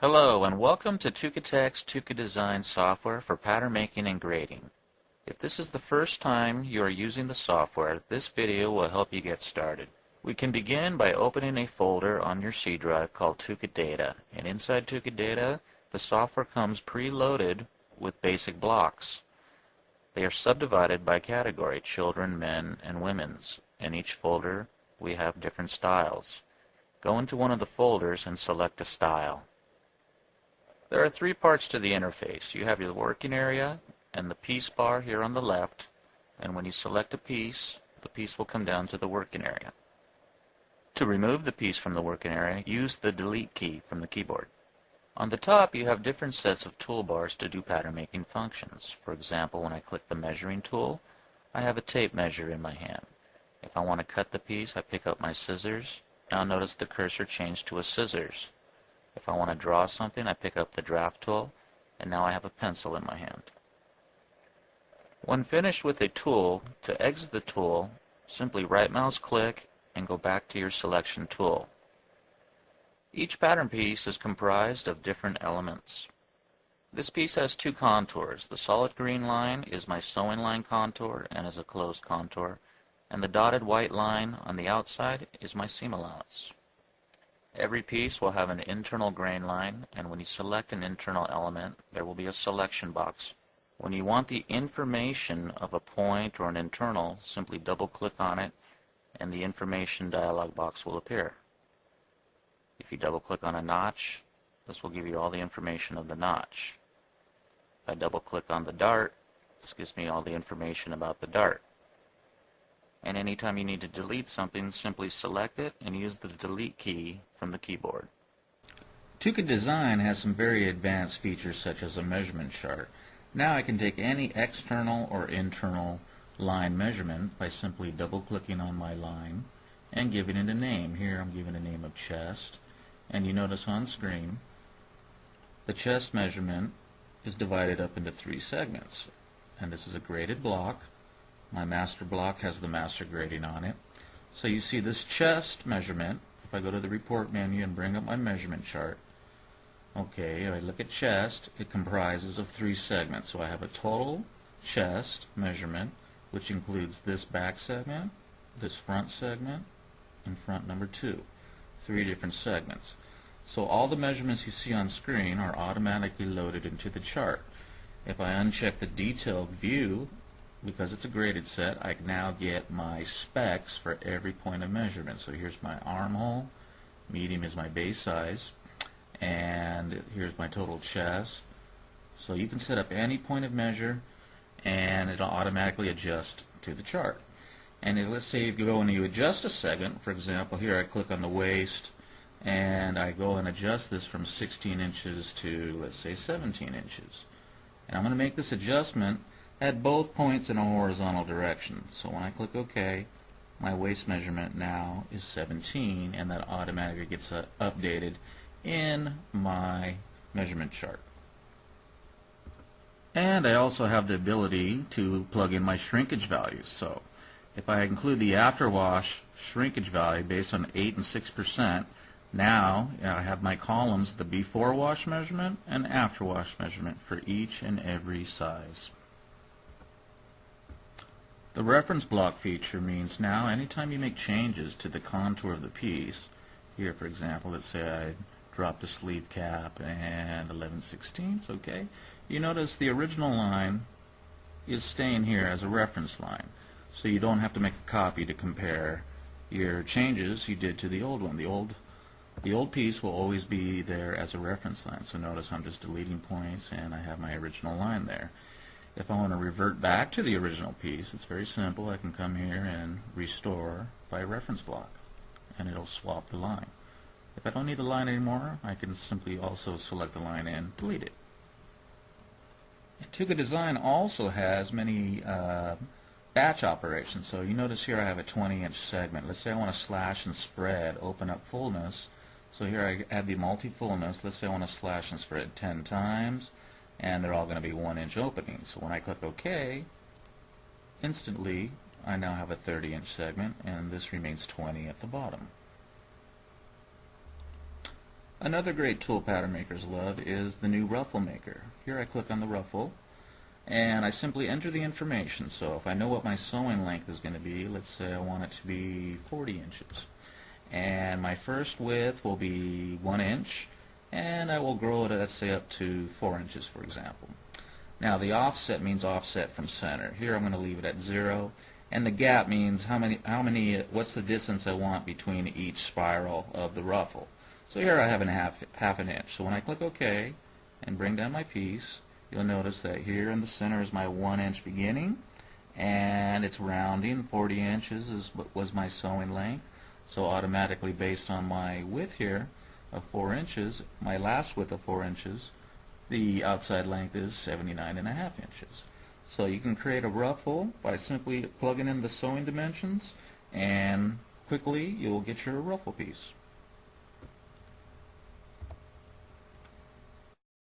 Hello and welcome to TUKAcad's TUKAdesign software for pattern making and grading. If this is the first time you are using the software, this video will help you get started. We can begin by opening a folder on your C drive called TUKAdata, and inside TUKAdata the software comes preloaded with basic blocks. They are subdivided by category: children, men, and women's. In each folder we have different styles. Go into one of the folders and select a style. There are three parts to the interface. You have your working area and the piece bar here on the left, and when you select a piece, the piece will come down to the working area. To remove the piece from the working area, use the delete key from the keyboard. On the top you have different sets of toolbars to do pattern making functions. For example, when I click the measuring tool, I have a tape measure in my hand. If I want to cut the piece, I pick up my scissors. Now notice the cursor changed to a scissors. If I want to draw something, I pick up the draft tool, and now I have a pencil in my hand. When finished with a tool, to exit the tool, simply right mouse click and go back to your selection tool. Each pattern piece is comprised of different elements. This piece has two contours. The solid green line is my sewing line contour and is a closed contour, and the dotted white line on the outside is my seam allowance. Every piece will have an internal grain line, and when you select an internal element, there will be a selection box. When you want the information of a point or an internal, simply double-click on it, and the information dialog box will appear. If you double-click on a notch, this will give you all the information of the notch. If I double-click on the dart, this gives me all the information about the dart. And anytime you need to delete something, simply select it and use the delete key from the keyboard. TUKAdesign has some very advanced features such as a measurement chart. Now I can take any external or internal line measurement by simply double-clicking on my line and giving it a name. Here I'm giving a name of chest, and you notice on screen the chest measurement is divided up into three segments, and this is a graded block. My master block has the master grading on it. So you see this chest measurement. If I go to the report menu and bring up my measurement chart, okay, I look at chest, it comprises of three segments. So I have a total chest measurement, which includes this back segment, this front segment, and front number 2. Three different segments. So all the measurements you see on screen are automatically loaded into the chart. If I uncheck the detailed view, because it's a graded set, I now get my specs for every point of measurement. So here's my armhole, medium is my base size, and here's my total chest. So you can set up any point of measure and it'll automatically adjust to the chart. And let's say if you go and you adjust a segment, for example, here I click on the waist and I go and adjust this from 16 inches to, let's say, 17 inches. And I'm going to make this adjustment at both points in a horizontal direction. So when I click OK, my waist measurement now is 17, and that automatically gets updated in my measurement chart. And I also have the ability to plug in my shrinkage values. So if I include the after-wash shrinkage value based on 8 and 6%, now I have my columns, the before wash measurement and after wash measurement for each and every size. The reference block feature means now anytime you make changes to the contour of the piece, here for example, let's say I drop the sleeve cap and 11/16, okay, you notice the original line is staying here as a reference line, so you don't have to make a copy to compare your changes you did to the old one. The old piece will always be there as a reference line, so notice I'm just deleting points and I have my original line there. If I want to revert back to the original piece, it's very simple. I can come here and restore by reference block, and it'll swap the line. If I don't need the line anymore, I can simply also select the line and delete it. And TUKAdesign also has many batch operations. So you notice here I have a 20-inch segment. Let's say I want to slash and spread, open up fullness. So here I add the multi-fullness. Let's say I want to slash and spread 10 times. And they're all going to be 1-inch openings. So when I click OK, instantly I now have a 30-inch segment, and this remains 20 at the bottom. Another great tool pattern makers love is the new ruffle maker. Here I click on the ruffle and I simply enter the information. So if I know what my sewing length is going to be, let's say I want it to be 40 inches. And my first width will be 1 inch, and I will grow it, let's say, up to 4 inches, for example. Now the offset means offset from center. Here I'm going to leave it at 0, and the gap means what's the distance I want between each spiral of the ruffle. So here I have half an inch. So when I click OK and bring down my piece, you'll notice that here in the center is my 1 inch beginning, and it's rounding. 40 inches was my sewing length. So automatically, based on my width here of 4 inches, my last width of 4 inches, the outside length is 79.5 inches. So you can create a ruffle by simply plugging in the sewing dimensions, and quickly you'll get your ruffle piece.